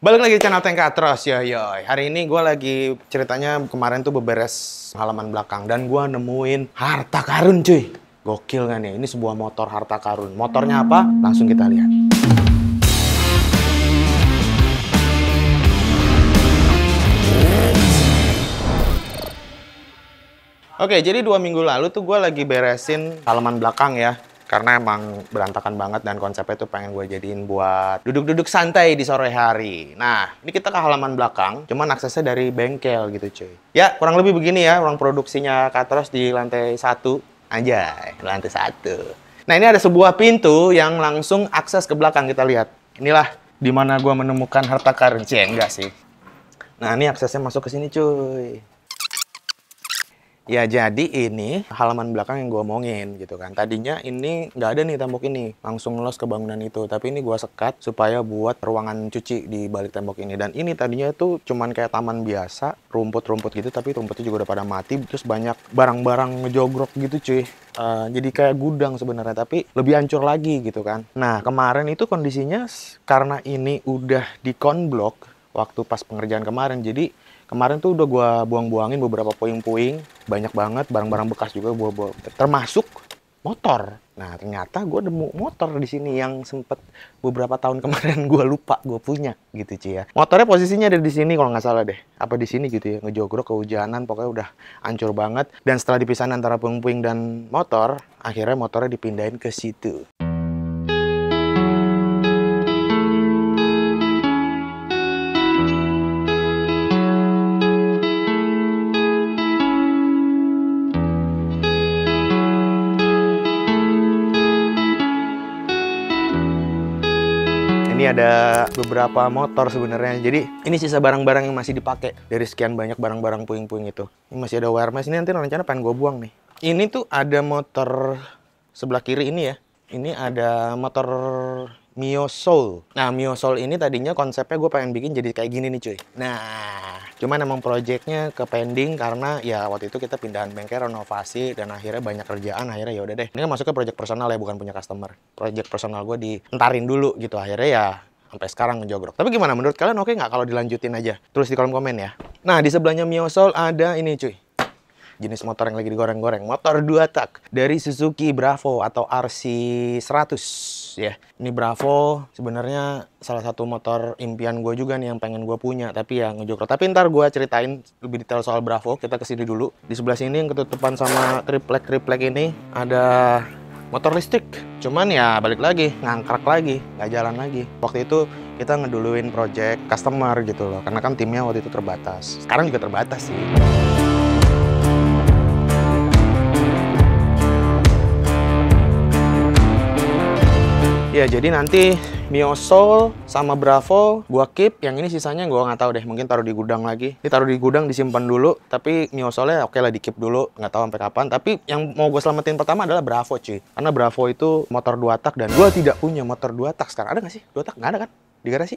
Balik lagi di channel Tengkatros, yoy. Hari ini gue lagi ceritanya kemarin tuh beberes halaman belakang dan gue nemuin harta karun, cuy. Gokil kan ya? Ini sebuah motor harta karun. Motornya apa? Langsung kita lihat. Oke, jadi 2 minggu lalu tuh gue lagi beresin halaman belakang ya. Karena emang berantakan banget dan konsepnya tuh pengen gue jadiin buat duduk-duduk santai di sore hari. Nah, ini kita ke halaman belakang, cuman aksesnya dari bengkel gitu cuy. Ya, kurang lebih begini ya, ruang produksinya Katros di lantai 1. Anjay, lantai 1. Nah, ini ada sebuah pintu yang langsung akses ke belakang, kita lihat. Inilah dimana gue menemukan harta karun. Enggak sih. Nah, ini aksesnya masuk ke sini cuy. Ya, jadi ini halaman belakang yang gue omongin gitu kan. Tadinya ini nggak ada nih tembok ini, langsung los ke bangunan itu. Tapi ini gue sekat supaya buat ruangan cuci di balik tembok ini. Dan ini tadinya tuh cuman kayak taman biasa, rumput-rumput gitu. Tapi rumputnya juga udah pada mati. Terus banyak barang-barang ngejogrok gitu cuy. Jadi kayak gudang sebenarnya, tapi lebih hancur lagi gitu kan. Nah, kemarin itu kondisinya karena ini udah di konblok waktu pas pengerjaan kemarin. Jadi kemarin tuh udah gue buang-buangin beberapa puing-puing, banyak banget barang-barang bekas juga gue termasuk motor. Nah, ternyata gue nemu motor di sini yang sempet beberapa tahun kemarin gue lupa gue punya gitu cuy ya. Motornya posisinya ada di sini kalau nggak salah deh. Apa di sini gitu ya, ngejogrok kehujanan, pokoknya udah hancur banget. Dan setelah dipisahin antara puing-puing dan motor, akhirnya motornya dipindahin ke situ. Ini ada beberapa motor sebenarnya. Jadi ini sisa barang-barang yang masih dipakai dari sekian banyak barang-barang puing-puing itu. Ini masih ada wear mesh. Ini nanti rencana pengen gue buang nih. Ini tuh ada motor sebelah kiri ini ya. Ini ada motor Mio Soul. Nah, Mio Soul ini tadinya konsepnya gue pengen bikin jadi kayak gini nih cuy. Nah, cuman emang projectnya ke pending karena ya waktu itu kita pindahan bengkel, renovasi, dan akhirnya banyak kerjaan. Akhirnya ya udah deh. Ini kan masuknya project personal ya, bukan punya customer. Project personal gue dientarin dulu gitu. Akhirnya ya sampai sekarang ngejogrok. Tapi gimana menurut kalian, oke nggak kalau dilanjutin aja? Tulis di kolom komen ya. Nah, di sebelahnya Mio Soul ada ini cuy. Jenis motor yang lagi digoreng-goreng. Motor 2 tak dari Suzuki Bravo atau RC100 ya. Ini Bravo sebenarnya salah satu motor impian gue juga nih yang pengen gue punya. Tapi ya ngejogrok. Tapi ntar gue ceritain lebih detail soal Bravo. Kita kesini dulu. Di sebelah sini yang ketutupan sama triplek ini ada motor listrik. Cuman ya balik lagi, ngangkrak lagi, nggak jalan lagi. Waktu itu kita ngeduluin project customer gitu loh. Karena kan timnya waktu itu terbatas. Sekarang juga terbatas sih. Ya, jadi nanti Mio Soul sama Bravo gua keep, yang ini sisanya gua nggak tahu deh, mungkin taruh di gudang lagi. Ini taruh di gudang disimpan dulu, tapi Mio Soulnya oke lah di keep dulu, nggak tahu sampai kapan. Tapi yang mau gue selamatin pertama adalah Bravo cuy, karena Bravo itu motor 2 tak dan gua tidak punya motor 2 tak sekarang. Ada nggak sih 2 tak? Nggak ada kan di garasi?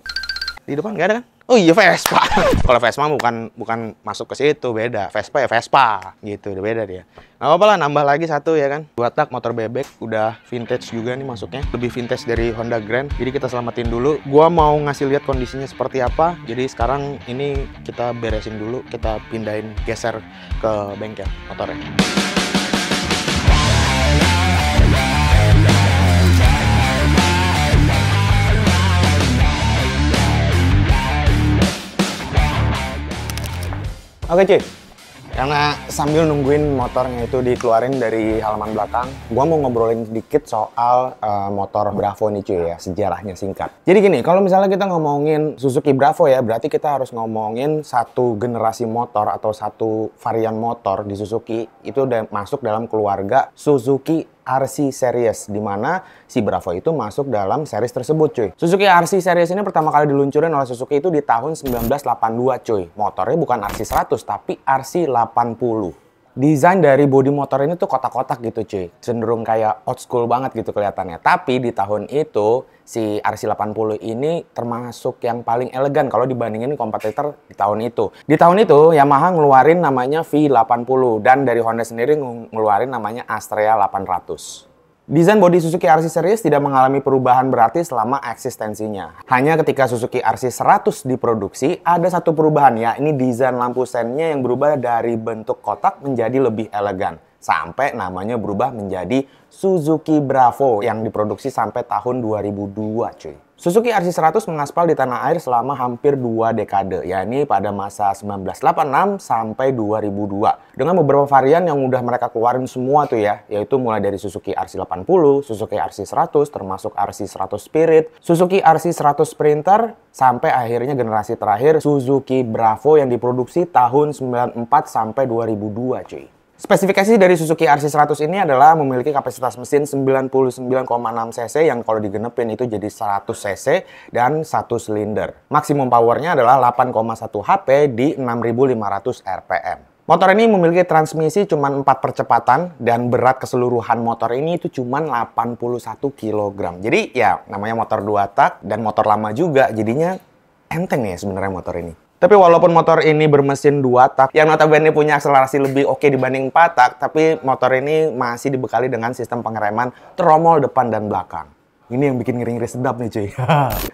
Di depan nggak ada kan? Oh iya, Vespa. Kalau Vespa bukan masuk ke situ, beda. Vespa ya Vespa gitu, udah beda dia. Nggak apa-apa lah, nambah lagi satu ya kan. 2 tak motor bebek, udah vintage juga nih masuknya. Lebih vintage dari Honda Grand. Jadi kita selamatin dulu. Gua mau ngasih lihat kondisinya seperti apa. Jadi sekarang ini kita beresin dulu, kita pindahin, geser ke bengkel motornya. Oke cuy, karena sambil nungguin motornya itu dikeluarin dari halaman belakang, gua mau ngobrolin sedikit soal motor Bravo nih cuy ya, sejarahnya singkat. Jadi gini, kalau misalnya kita ngomongin Suzuki Bravo ya, berarti kita harus ngomongin satu generasi motor atau satu varian motor di Suzuki, itu udah masuk dalam keluarga Suzuki RC Series, di mana si Bravo itu masuk dalam series tersebut cuy. Suzuki RC Series ini pertama kali diluncurin oleh Suzuki itu di tahun 1982 cuy. Motornya bukan RC100 tapi RC80. Desain dari bodi motor ini tuh kotak-kotak gitu cuy. Cenderung kayak old school banget gitu kelihatannya. Tapi di tahun itu si RC80 ini termasuk yang paling elegan kalau dibandingin kompetitor di tahun itu. Di tahun itu Yamaha ngeluarin namanya V80 dan dari Honda sendiri ngeluarin namanya Astrea 800. Desain bodi Suzuki RC Series tidak mengalami perubahan berarti selama eksistensinya. Hanya ketika Suzuki RC 100 diproduksi, ada satu perubahan ya. Ini desain lampu sennya yang berubah dari bentuk kotak menjadi lebih elegan. Sampai namanya berubah menjadi Suzuki Bravo yang diproduksi sampai tahun 2002 cuy. Suzuki RC100 mengaspal di tanah air selama hampir 2 dekade, yakni pada masa 1986 sampai 2002. Dengan beberapa varian yang udah mereka keluarin semua tuh ya, yaitu mulai dari Suzuki RC80, Suzuki RC100, termasuk RC100 Spirit, Suzuki RC100 Sprinter, sampai akhirnya generasi terakhir Suzuki Bravo yang diproduksi tahun 94 sampai 2002 cuy. Spesifikasi dari Suzuki RC100 ini adalah memiliki kapasitas mesin 99,6 cc yang kalau digenepin itu jadi 100 cc dan 1 silinder. Maksimum powernya adalah 8,1 HP di 6.500 rpm. Motor ini memiliki transmisi cuma 4 percepatan dan berat keseluruhan motor ini itu cuma 81 kg. Jadi ya namanya motor 2 tak dan motor lama juga jadinya enteng ya sebenarnya motor ini. Tapi walaupun motor ini bermesin 2 tak, yang notabene punya akselerasi lebih oke dibanding 4 tak, tapi motor ini masih dibekali dengan sistem pengereman tromol depan dan belakang. Ini yang bikin ngeri-ngeri sedap nih cuy.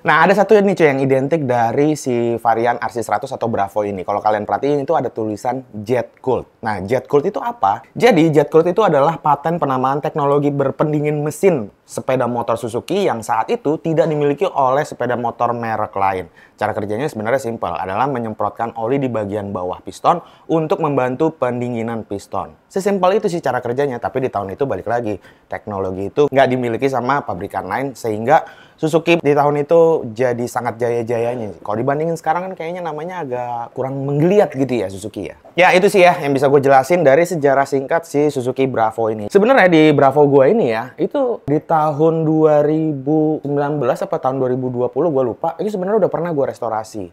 Nah ada satu nih cuy yang identik dari si varian RC100 atau Bravo ini. Kalau kalian perhatiin itu ada tulisan Jet Cooled. Nah Jet Cooled itu apa? Jadi Jet Cooled itu adalah paten penamaan teknologi berpendingin mesin sepeda motor Suzuki yang saat itu tidak dimiliki oleh sepeda motor merek lain. Cara kerjanya sebenarnya simpel, adalah menyemprotkan oli di bagian bawah piston untuk membantu pendinginan piston. Sesimpel itu sih cara kerjanya, tapi di tahun itu balik lagi, teknologi itu nggak dimiliki sama pabrikan lain, sehingga Suzuki di tahun itu jadi sangat jaya-jayanya. Kalau dibandingin sekarang kan kayaknya namanya agak kurang menggeliat gitu ya Suzuki ya. Ya itu sih ya yang bisa gue jelasin dari sejarah singkat si Suzuki Bravo ini. Sebenarnya di Bravo gue ini ya, itu di tahun 2019 apa tahun 2020 gue lupa, itu sebenarnya udah pernah gue restorasi.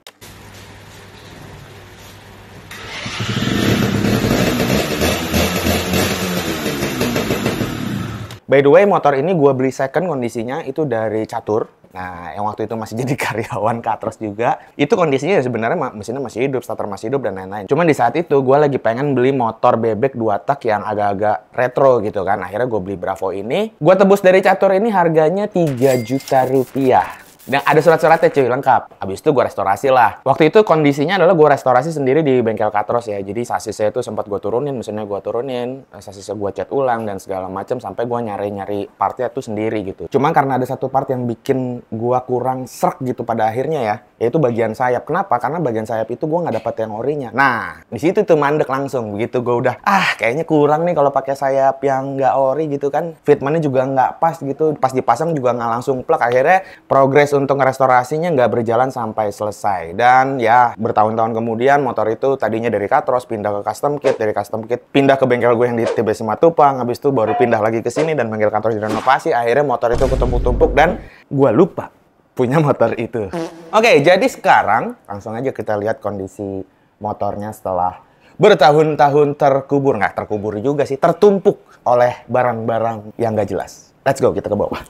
By the way, motor ini gue beli second kondisinya itu dari Catur. Nah, yang waktu itu masih jadi karyawan Katros juga. Itu kondisinya sebenarnya mesinnya masih hidup, starter masih hidup, dan lain-lain. Cuman di saat itu gue lagi pengen beli motor bebek 2 tak yang agak-agak retro gitu kan. Akhirnya gue beli Bravo ini. Gue tebus dari Catur ini harganya 3 juta rupiah. Dan ada surat-suratnya cuy, lengkap. Habis itu gue restorasi lah. Waktu itu kondisinya adalah gue restorasi sendiri di bengkel Katros ya. Jadi sasisnya itu sempat gue turunin, mesinnya gue turunin, sasisnya gue cat ulang dan segala macam sampai gue nyari-nyari partnya tuh sendiri gitu. Cuman karena ada satu part yang bikin gue kurang srek gitu pada akhirnya ya, yaitu bagian sayap. Kenapa? Karena bagian sayap itu gue nggak dapet yang orinya. Nah, di situ tuh mandek langsung. Begitu gue udah, kayaknya kurang nih kalau pakai sayap yang nggak ori gitu kan. Fitmentnya juga nggak pas gitu. Pas dipasang juga nggak langsung plek. Akhirnya progres untuk ngerestorasinya nggak berjalan sampai selesai. Dan ya bertahun-tahun kemudian motor itu tadinya dari Katros pindah ke custom kit, dari custom kit pindah ke bengkel gue yang di TBC Matupang, habis itu baru pindah lagi ke sini dan bengkel Katros direnovasi. Akhirnya motor itu ketumpuk-tumpuk dan gue lupa punya motor itu. Oke, jadi sekarang langsung aja kita lihat kondisi motornya setelah bertahun-tahun terkubur. Nggak terkubur juga sih, tertumpuk oleh barang-barang yang nggak jelas. Let's go, kita ke bawah.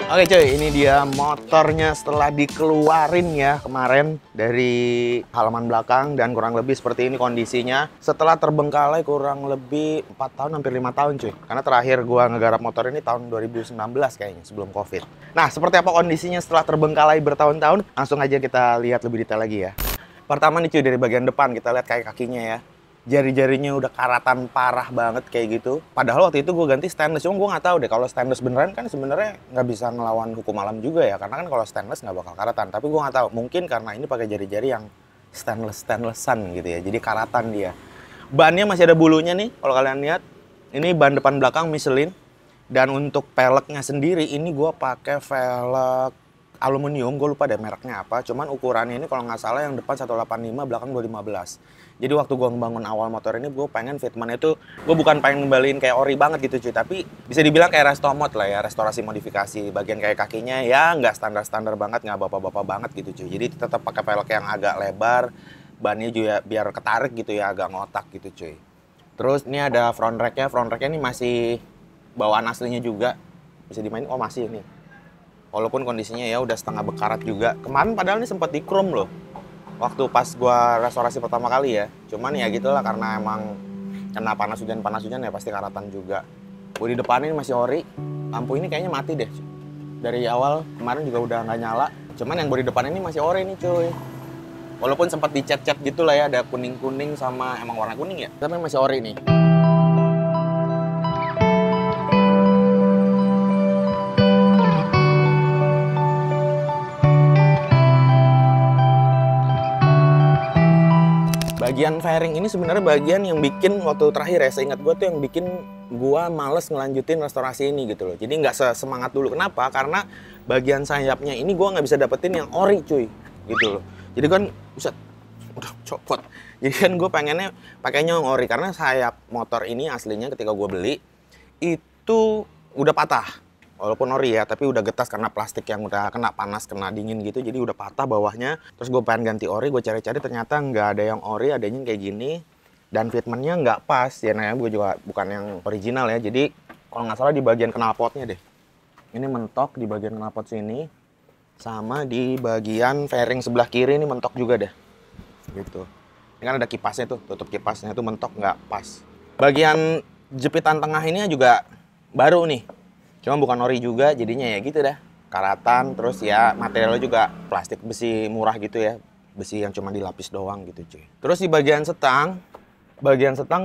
Oke cuy, ini dia motornya setelah dikeluarin ya kemarin dari halaman belakang dan kurang lebih seperti ini kondisinya. Setelah terbengkalai kurang lebih 4 tahun, hampir 5 tahun cuy. Karena terakhir gua ngegarap motor ini tahun 2019 kayaknya, sebelum Covid. Nah, seperti apa kondisinya setelah terbengkalai bertahun-tahun? Langsung aja kita lihat lebih detail lagi ya. Pertama nih cuy, dari bagian depan kita lihat kayak kakinya ya. Jari-jarinya udah karatan parah banget kayak gitu. Padahal waktu itu gue ganti stainless, cuma gue nggak tahu deh kalau stainless beneran kan sebenarnya nggak bisa ngelawan hukum alam juga ya, karena kan kalau stainless nggak bakal karatan. Tapi gue nggak tahu, mungkin karena ini pakai jari-jari yang stainlessan gitu ya, jadi karatan dia. Bannya masih ada bulunya nih, kalau kalian lihat. Ini ban depan belakang Michelin. Dan untuk peleknya sendiri ini gue pakai velg aluminium, gue lupa deh mereknya apa. Cuman ukurannya ini kalau nggak salah yang depan 185, belakang 215. Jadi waktu gue ngebangun awal motor ini, gue pengen fitment itu, gue bukan pengen ngembaliin kayak ori banget gitu cuy, tapi bisa dibilang kayak resto mod lah ya, restorasi modifikasi. Bagian kayak kakinya ya nggak standar-standar banget, nggak bapak-bapak banget gitu cuy. Jadi tetap pakai velg yang agak lebar, bannya juga biar ketarik gitu ya, agak ngotak gitu cuy. Terus ini ada front racknya ini masih bawaan aslinya juga. Bisa dimainin, oh masih ini. Walaupun kondisinya ya udah setengah bekarat juga. Kemarin padahal ini sempat di chrome loh. Waktu pas gua restorasi pertama kali ya. Cuman ya gitulah, karena emang kena panas hujan ya pasti karatan juga. Bodi depan ini masih ori. Lampu ini kayaknya mati deh. Dari awal kemarin juga udah nggak nyala. Cuman yang bodi depan ini masih ori nih cuy. Walaupun sempat dicat-cat gitu lah ya, ada kuning-kuning sama emang warna kuning ya. Tapi masih ori nih. Bagian fairing ini sebenarnya bagian yang bikin waktu terakhir ya, seingat gue tuh yang bikin gue males ngelanjutin restorasi ini gitu loh. Jadi nggak semangat dulu. Kenapa? Karena bagian sayapnya ini gue nggak bisa dapetin yang ori cuy, gitu loh. Jadi kan bisa udah copot. Jadi kan gue pengennya pakainya yang ori, karena sayap motor ini aslinya ketika gue beli itu udah patah. Walaupun ori ya, tapi udah getas karena plastik yang udah kena panas, kena dingin gitu. Jadi udah patah bawahnya. Terus gue pengen ganti ori, gue cari-cari ternyata nggak ada yang ori, adanya kayak gini. Dan fitmentnya nggak pas. Ya namanya gue juga bukan yang original ya. Jadi kalau nggak salah di bagian knalpotnya deh. Ini mentok di bagian knalpot sini. Sama di bagian fairing sebelah kiri ini mentok juga deh. Gitu. Ini kan ada kipasnya tuh, tutup kipasnya tuh mentok nggak pas. Bagian jepitan tengah ini juga baru nih. Cuma bukan ori juga, jadinya ya gitu dah. Karatan, terus ya materialnya juga plastik besi murah gitu ya. Besi yang cuma dilapis doang gitu cuy. Terus di bagian setang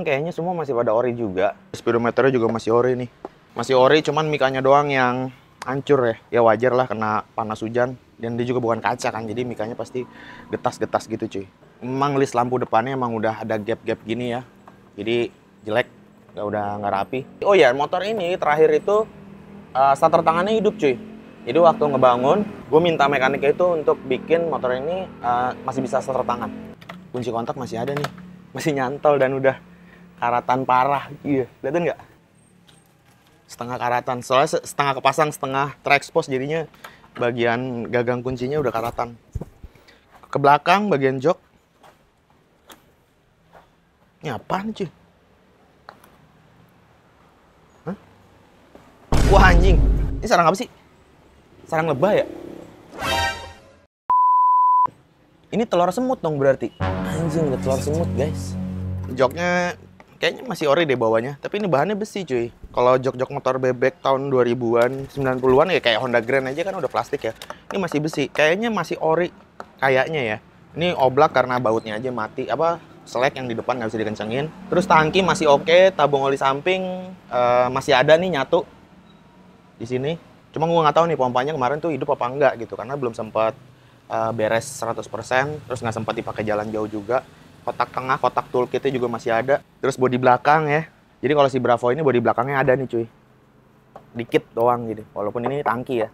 kayaknya semua masih pada ori juga. Speedometernya juga masih ori nih. Masih ori, cuman mikanya doang yang hancur ya. Ya wajar lah kena panas hujan. Dan dia juga bukan kaca kan, jadi mikanya pasti getas-getas gitu cuy. Emang list lampu depannya emang udah ada gap-gap gini ya. Jadi jelek, udah nggak rapi. Oh ya, motor ini terakhir itu starter tangannya hidup cuy. Jadi waktu ngebangun, gue minta mekaniknya itu untuk bikin motor ini masih bisa starter tangan. Kunci kontak masih ada nih, masih nyantol dan udah karatan parah. Iya, lihatin nggak? Setengah karatan, soalnya setengah kepasang, setengah terekspos, jadinya bagian gagang kuncinya udah karatan. Ke belakang bagian jok, ini apaan cuy? Wah anjing, ini sarang apa sih? Sarang lebah ya? Ini telur semut dong berarti. Anjing, udah telur semut guys. Joknya kayaknya masih ori deh bawahnya, tapi ini bahannya besi cuy. Kalau jok-jok motor bebek tahun 2000-an, 90-an ya kayak Honda Grand aja kan udah plastik ya. Ini masih besi, kayaknya masih ori. Kayaknya ya. Ini oblak karena bautnya aja mati. Selek yang di depan nggak bisa dikencengin. Terus tangki masih oke, tabung oli samping masih ada nih nyatu di sini. Cuma gue nggak tahu nih pompanya kemarin tuh hidup apa enggak gitu, karena belum sempat beres 100%, terus nggak sempat dipakai jalan jauh juga. Kotak tengah, kotak toolkitnya juga masih ada. Terus bodi belakang ya. Jadi kalau si Bravo ini bodi belakangnya ada nih cuy. Dikit doang gitu, walaupun ini tangki ya.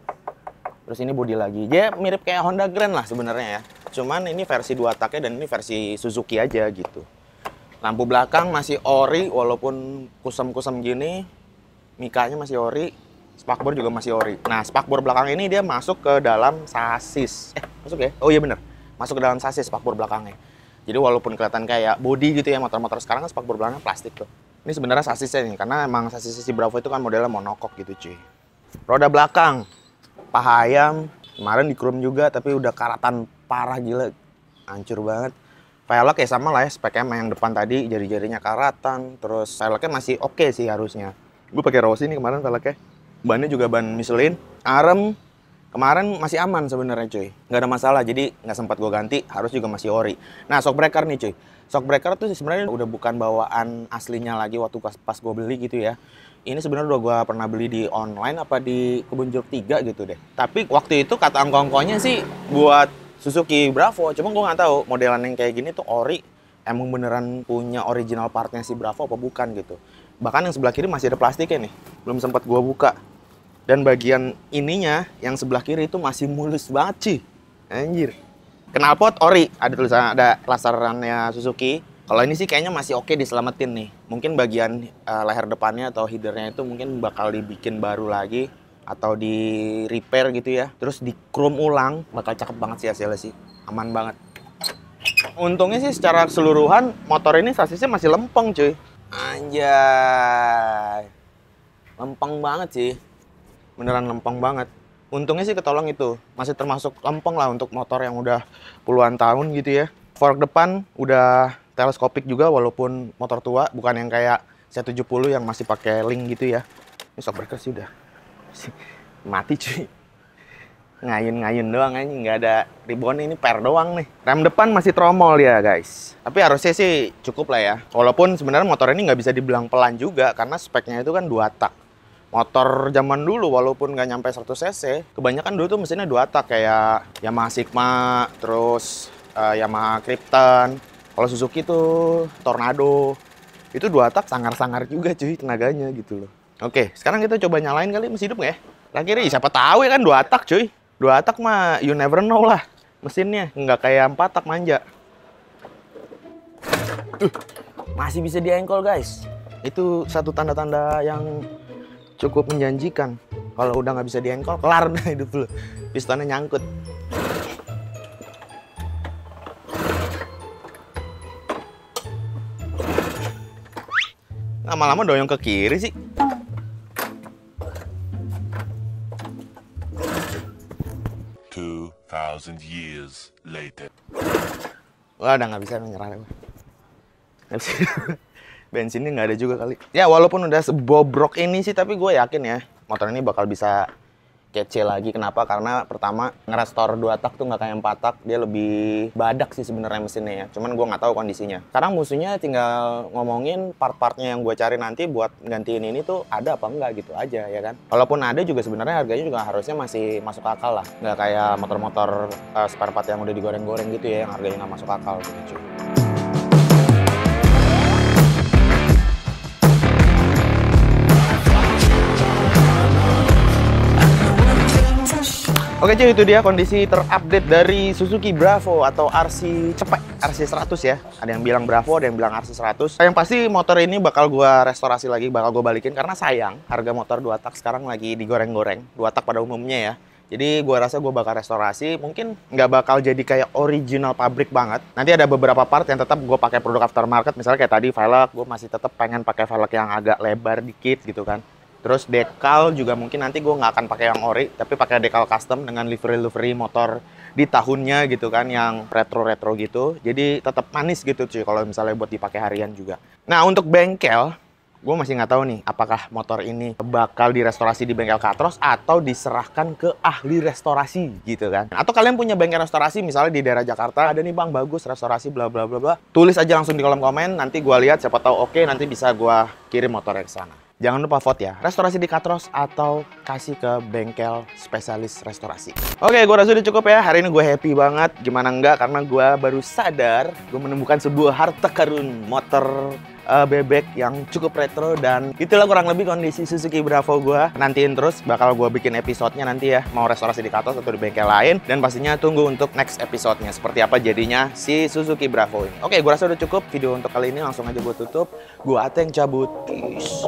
Terus ini bodi lagi. Dia mirip kayak Honda Grand lah sebenarnya ya. Cuman ini versi 2 taknya dan ini versi Suzuki aja gitu. Lampu belakang masih ori, walaupun kusam-kusam gini. Mikanya masih ori. Spakbor juga masih ori. Nah, spakbor belakang ini dia masuk ke dalam sasis. Masuk ya? Oh iya bener. Masuk ke dalam sasis spakbor belakangnya. Jadi walaupun kelihatan kayak body gitu ya, motor-motor sekarang kan spakbor belakangnya plastik tuh. Ini sebenarnya sasisnya nih, karena emang sasis si Bravo itu kan modelnya monokok gitu cuy. Roda belakang, paha ayam, kemarin di chrome juga, tapi udah karatan parah gila. Hancur banget. Velg ya sama lah ya, speknya sama yang depan tadi, jari-jarinya karatan. Terus velgnya masih oke sih harusnya. Gue pakai Rossi nih kemarin velgnya. Bannya juga ban Michelin. Arem kemarin masih aman sebenarnya cuy. Nggak ada masalah, jadi nggak sempat gue ganti, harus juga masih ori. Nah, shock breaker nih cuy. Shock breaker tuh sebenarnya udah bukan bawaan aslinya lagi waktu pas gue beli gitu ya. Ini sebenarnya udah gue pernah beli di online apa di Kebun Jeruk 3 gitu deh. Tapi waktu itu kata angko-angkonya sih buat Suzuki Bravo. Cuma gue nggak tahu modelan yang kayak gini tuh ori emang beneran punya original partnya si Bravo apa bukan gitu. Bahkan yang sebelah kiri masih ada plastiknya nih. Belum sempat gue buka. Dan bagian ininya yang sebelah kiri itu masih mulus banget sih. Anjir. Knalpot ori, ada tulisan, ada laserannya Suzuki. Kalau ini sih kayaknya masih oke diselamatin nih. Mungkin bagian leher depannya atau headernya itu mungkin bakal dibikin baru lagi atau di repair gitu ya. Terus di chrome ulang, bakal cakep banget sih hasilnya sih. Aman banget. Untungnya sih secara keseluruhan motor ini sasisnya masih lempeng cuy. Anjay. Lempeng banget sih. Beneran lempeng banget. Untungnya sih ketolong itu. Masih termasuk lempeng lah untuk motor yang udah puluhan tahun gitu ya. Fork depan udah teleskopik juga walaupun motor tua. Bukan yang kayak C70 yang masih pakai link gitu ya. Ini shock breaker sih udah mati cuy. Ngayun-ngayun doang aja, nggak ada ribbon, ini per doang nih. Rem depan masih tromol ya guys. Tapi harusnya sih cukup lah ya. Walaupun sebenarnya motor ini nggak bisa dibilang pelan juga karena speknya itu kan 2 tak. Motor zaman dulu walaupun nggak nyampe 100 cc, kebanyakan dulu tuh mesinnya 2 tak kayak Yamaha Sigma, terus Yamaha Krypton. Kalau Suzuki tuh Tornado. Itu 2 tak sangar-sangar juga cuy tenaganya gitu loh. Oke, sekarang kita coba nyalain kali masih hidup nggak ya? Akhirnya siapa tahu ya kan 2 tak cuy. 2 tak mah you never know lah mesinnya, nggak kayak 4 tak manja. Masih bisa diengkol guys. Itu satu tanda-tanda yang cukup menjanjikan. Kalau udah nggak bisa diengkol, kelar dah hidup lu. Pistonnya nyangkut. Lama-lama doyong ke kiri sih. Years later. Wah, udah nggak bisa menyerah. Nggak bisa. Bensinnya nggak ada juga kali. Ya, walaupun udah sebobrok ini sih, tapi gue yakin ya, motor ini bakal bisa kece lagi. Kenapa? Karena pertama, ngerestore 2 tak tuh nggak kayak 4 tak. Dia lebih badak sih sebenarnya mesinnya ya. Cuman gue nggak tahu kondisinya. Sekarang musuhnya tinggal ngomongin part-partnya yang gue cari nanti buat gantiin ini tuh ada apa enggak gitu aja ya kan. Walaupun ada juga sebenarnya harganya juga harusnya masih masuk akal lah. Nggak kayak motor-motor spare part yang udah digoreng-goreng gitu ya, yang harganya nggak masuk akal gitu cuy. Oke cuy, itu dia kondisi terupdate dari Suzuki Bravo atau RC cepet, RC 100 ya. Ada yang bilang Bravo, ada yang bilang RC 100. Yang pasti motor ini bakal gua restorasi lagi, bakal gua balikin karena sayang harga motor 2 tak sekarang lagi digoreng-goreng. 2 tak pada umumnya ya. Jadi gua rasa gua bakal restorasi, mungkin nggak bakal jadi kayak original pabrik banget. Nanti ada beberapa part yang tetap gua pakai produk aftermarket, misalnya kayak tadi velg, gua masih tetap pengen pakai velg yang agak lebar dikit gitu kan. Terus dekal juga mungkin nanti gue nggak akan pakai yang ori, tapi pakai dekal custom dengan livery motor di tahunnya gitu kan, yang retro-retro gitu. Jadi tetap manis gitu cuy kalau misalnya buat dipakai harian juga. Nah untuk bengkel, gue masih nggak tahu nih apakah motor ini bakal direstorasi di bengkel Katros atau diserahkan ke ahli restorasi gitu kan. Atau kalian punya bengkel restorasi misalnya di daerah Jakarta, ada nih bang bagus restorasi bla bla bla bla. Tulis aja langsung di kolom komen, nanti gue lihat siapa tahu oke, nanti bisa gue kirim motornya ke sana. Jangan lupa vote ya, restorasi di Katros atau kasih ke bengkel spesialis restorasi. Oke, gue rasa udah cukup ya. Hari ini gue happy banget. Gimana enggak, karena gue baru sadar gue menemukan sebuah harta karun motor bebek yang cukup retro. Dan itulah kurang lebih kondisi Suzuki Bravo gue. Nantiin terus, bakal gue bikin episodenya nanti ya. Mau restorasi di Katros atau di bengkel lain. Dan pastinya tunggu untuk next episodenya. Seperti apa jadinya si Suzuki Bravo ini. Oke, gue rasa udah cukup video untuk kali ini. Langsung aja gue tutup. Gue Ateng cabut. Peace.